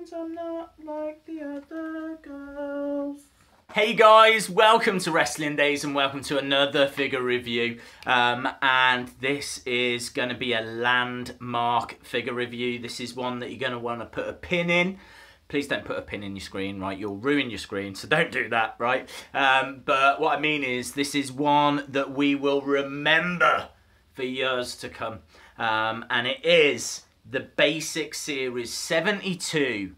means I'm not like the other girls. Hey guys, welcome to Wrestling Days and welcome to another figure review. And this is going to be a landmark figure review. This is one that you're going to want to put a pin in. Please don't put a pin in your screen, right? You'll ruin your screen, so don't do that, right? But what I mean is this is one that we will remember for years to come. And it is the Basic Series 72.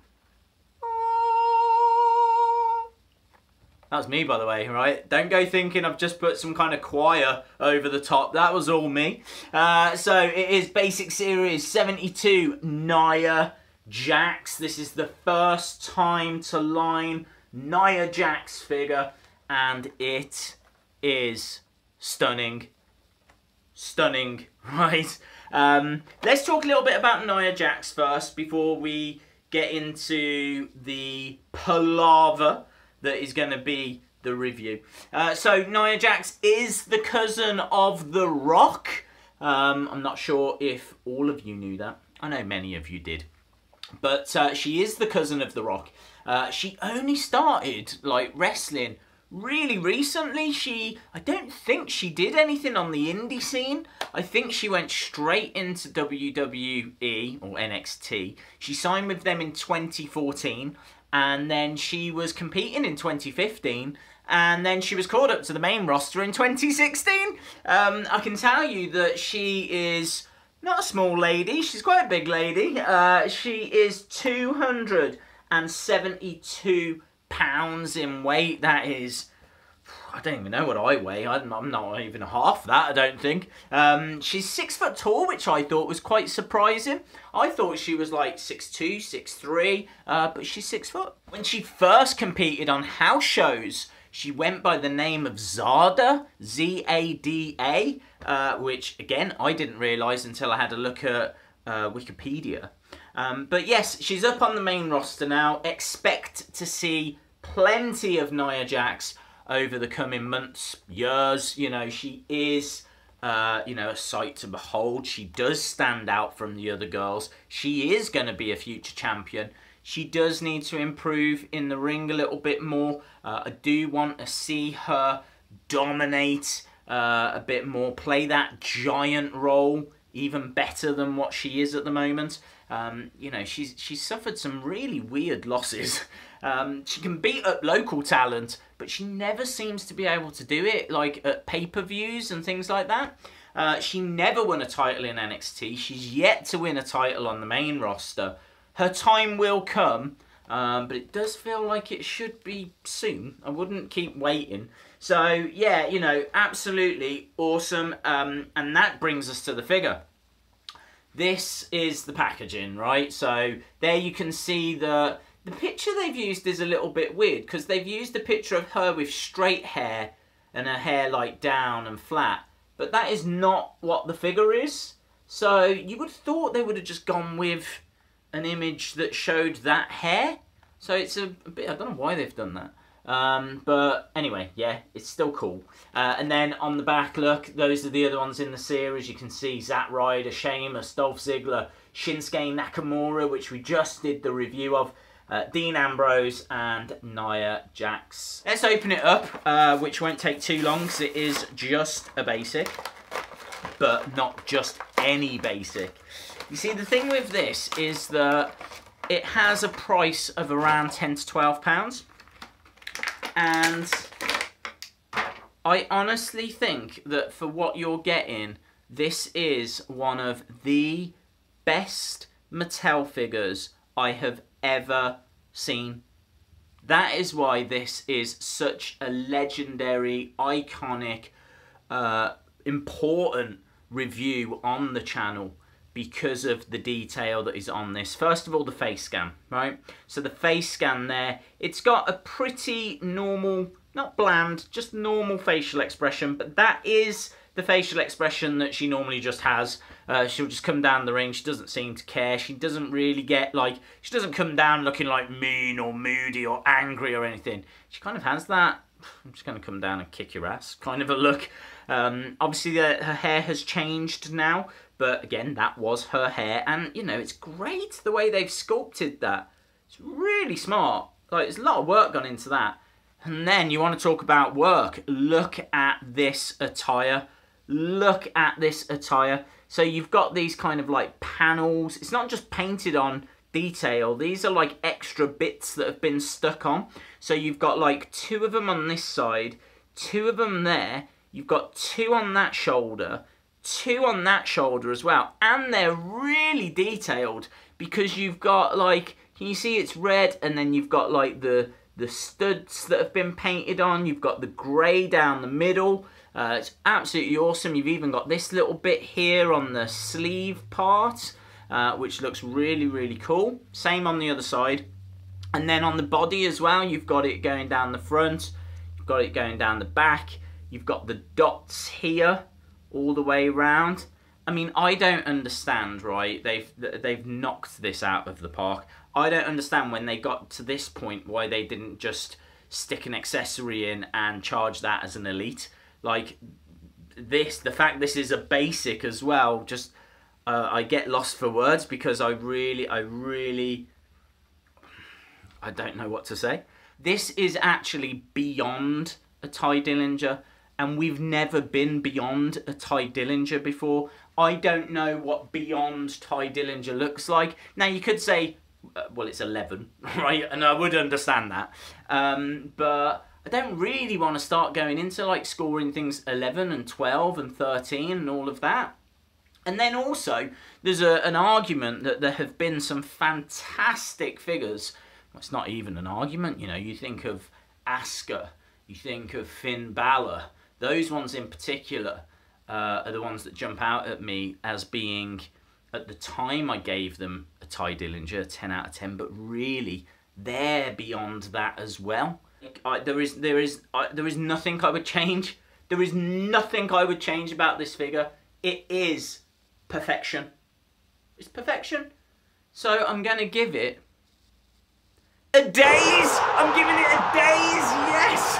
That was me, by the way, right? Don't go thinking I've just put some kind of choir over the top. That was all me. So it is Basic Series 72 Nia Jax. This is the first time to line Nia Jax figure, and it is stunning. Stunning, right? Let's talk a little bit about Nia Jax first before we get into the palaver that is going to be the review. So Nia Jax is the cousin of The Rock. I'm not sure if all of you knew that. I know many of you did. But she is the cousin of The Rock. She only started like wrestling really recently. I don't think she did anything on the indie scene. I think she went straight into WWE or NXT. She signed with them in 2014. And then she was competing in 2015, and then she was called up to the main roster in 2016. I can tell you that she is not a small lady, she's quite a big lady. She is 272 pounds in weight. That is, I don't even know what I weigh. I'm not even half that, I don't think. She's 6 foot tall, which I thought was quite surprising. I thought she was like 6'2", 6'3", but she's 6 foot. When she first competed on house shows, she went by the name of Zada, Z-A-D-A, which, again, I didn't realise until I had a look at Wikipedia. But yes, she's up on the main roster now. Expect to see plenty of Nia Jax over the coming months, years. You know, she is, you know, a sight to behold. She does stand out from the other girls. She is going to be a future champion. She does need to improve in the ring a little bit more. I do want to see her dominate a bit more, play that giant role even better than what she is at the moment. You know, she's suffered some really weird losses. She can beat up local talent, but she never seems to be able to do it, like at pay-per-views and things like that. She never won a title in NXT. She's yet to win a title on the main roster. Her time will come, but it does feel like it should be soon. I wouldn't keep waiting. So, yeah, you know, absolutely awesome. And that brings us to the figure. This is the packaging, right? So there you can see the picture they've used is a little bit weird because they've used a picture of her with straight hair and her hair like down and flat. But that is not what the figure is. So you would have thought they would have just gone with an image that showed that hair. So it's a bit, I don't know why they've done that. But anyway, yeah, it's still cool. And then on the back, look, those are the other ones in the series. You can see Zack Ryder, Sheamus, Dolph Ziggler, Shinsuke Nakamura, which we just did the review of, Dean Ambrose, and Nia Jax. Let's open it up, which won't take too long because it is just a basic, but not just any basic. You see, the thing with this is that it has a price of around £10 to £12. And I honestly think that for what you're getting, this is one of the best Mattel figures I have ever seen. That is why this is such a legendary, iconic, important review on the channel because of the detail that is on this. First of all, the face scan, right? So the face scan there, it's got a pretty normal, not bland, just normal facial expression, but that is the facial expression that she normally just has. She'll just come down the ring, she doesn't seem to care, she doesn't really get like, she doesn't come down looking like mean or moody or angry or anything. She kind of has that, I'm just going to come down and kick your ass kind of a look. Obviously her hair has changed now, but again, that was her hair, and you know, it's great the way they've sculpted that. It's really smart. Like, there's a lot of work gone into that. And then you want to talk about work. Look at this attire. Look at this attire. So you've got these kind of like panels. It's not just painted on detail. These are like extra bits that have been stuck on. So you've got like 2 of them on this side, 2 of them there. You've got 2 on that shoulder, 2 on that shoulder as well. And they're really detailed because you've got like, can you see it's red? And then you've got like the studs that have been painted on. You've got the grey down the middle. It's absolutely awesome. You've even got this little bit here on the sleeve part, which looks really, really cool. Same on the other side. And then on the body as well, you've got it going down the front. You've got it going down the back. You've got the dots here all the way around. I mean, I don't understand, right? They've knocked this out of the park. I don't understand when they got to this point why they didn't just stick an accessory in and charge that as an elite. Like this, the fact this is a basic as well, just I get lost for words because I don't know what to say. This is actually beyond a Ty Dillinger, and we've never been beyond a Ty Dillinger before. I don't know what beyond Ty Dillinger looks like. Now you could say, well, it's 11, right? And I would understand that. But I don't really want to start going into like scoring things 11 and 12 and 13 and all of that. And then also, there's an argument that there have been some fantastic figures. Well, it's not even an argument, you know. You think of Asuka, you think of Finn Balor. Those ones in particular are the ones that jump out at me as being, at the time I gave them a Ty Dillinger, 10 out of 10, but really, they're beyond that as well. There is nothing I would change. There is nothing I would change about this figure. It is perfection. It's perfection. So I'm going to give it a days. I'm giving it a days. Yes.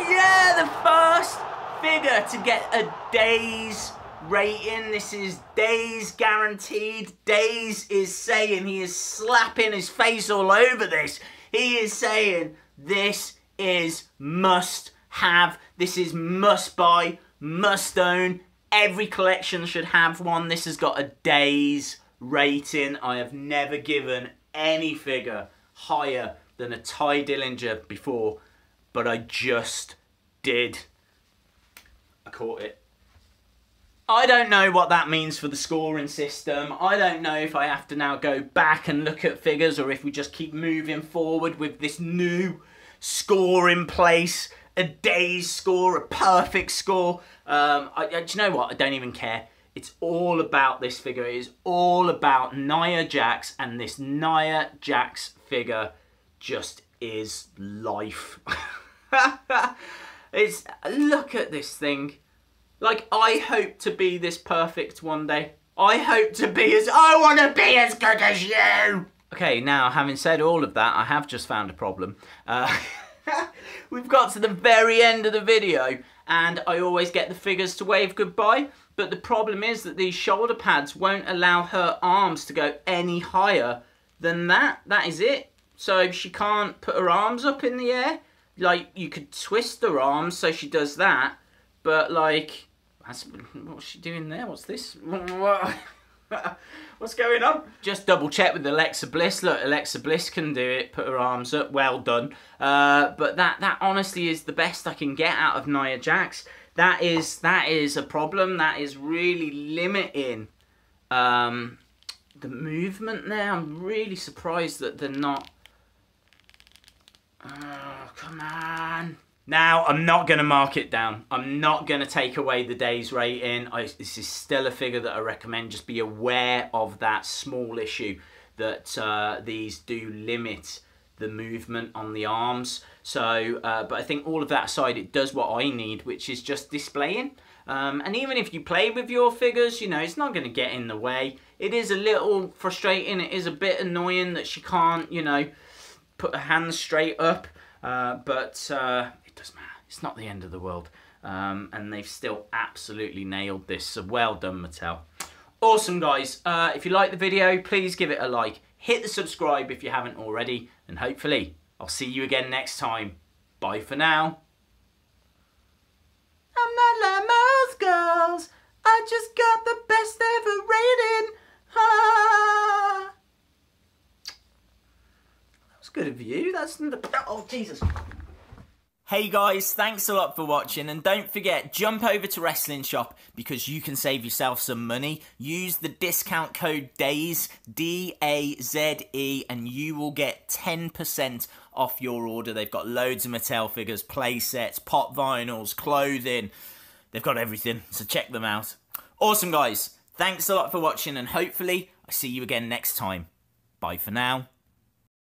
Yeah, the first figure to get a days rating. This is days guaranteed. Days is saying, he is slapping his face all over this. He is saying this is must have. This is must buy, must own. Every collection should have one. This has got a days rating. I have never given any figure higher than a Ty Dillinger before, but I just did. I caught it. I don't know what that means for the scoring system. I don't know if I have to now go back and look at figures or if we just keep moving forward with this new score in place. A day's score, a perfect score. Do you know what? I don't even care. It's all about this figure. It is all about Nia Jax, and this Nia Jax figure just is life. Look at this thing. Like, I hope to be this perfect one day. I hope to be I want to be as good as you! Okay, now, having said all of that, I have just found a problem. We've got to the very end of the video, and I always get the figures to wave goodbye, but the problem is that these shoulder pads won't allow her arms to go any higher than that. That is it. So she can't put her arms up in the air. Like, you could twist her arms so she does that, but like, what's she doing there? What's this? What's going on? Just double check with Alexa Bliss. Look, Alexa Bliss can do it. Put her arms up. Well done. But that honestly is the best I can get out of Nia Jax. That is a problem. That is really limiting the movement there. I'm really surprised that they're not. Oh, come on. Now, I'm not going to mark it down. I'm not going to take away the days rating. This is still a figure that I recommend. Just be aware of that small issue that these do limit the movement on the arms. So, but I think all of that aside, it does what I need, which is just displaying. And even if you play with your figures, you know, it's not going to get in the way. It is a little frustrating. It is a bit annoying that she can't, you know, put her hands straight up. But it doesn't matter. It's not the end of the world. And they've still absolutely nailed this. So well done, Mattel. Awesome, guys. If you like the video, please give it a like. Hit the subscribe if you haven't already. And hopefully, I'll see you again next time. Bye for now. I'm not like most girls. I just got the best ever rating. Ah. That was good of you. That's... Oh, Jesus. Hey guys, thanks a lot for watching, and don't forget, jump over to Wrestling Shop because you can save yourself some money. Use the discount code DAZE, D-A-Z-E, and you will get 10% off your order. They've got loads of Mattel figures, play sets, pop vinyls, clothing. They've got everything, so check them out. Awesome guys, thanks a lot for watching, and hopefully I see you again next time. Bye for now.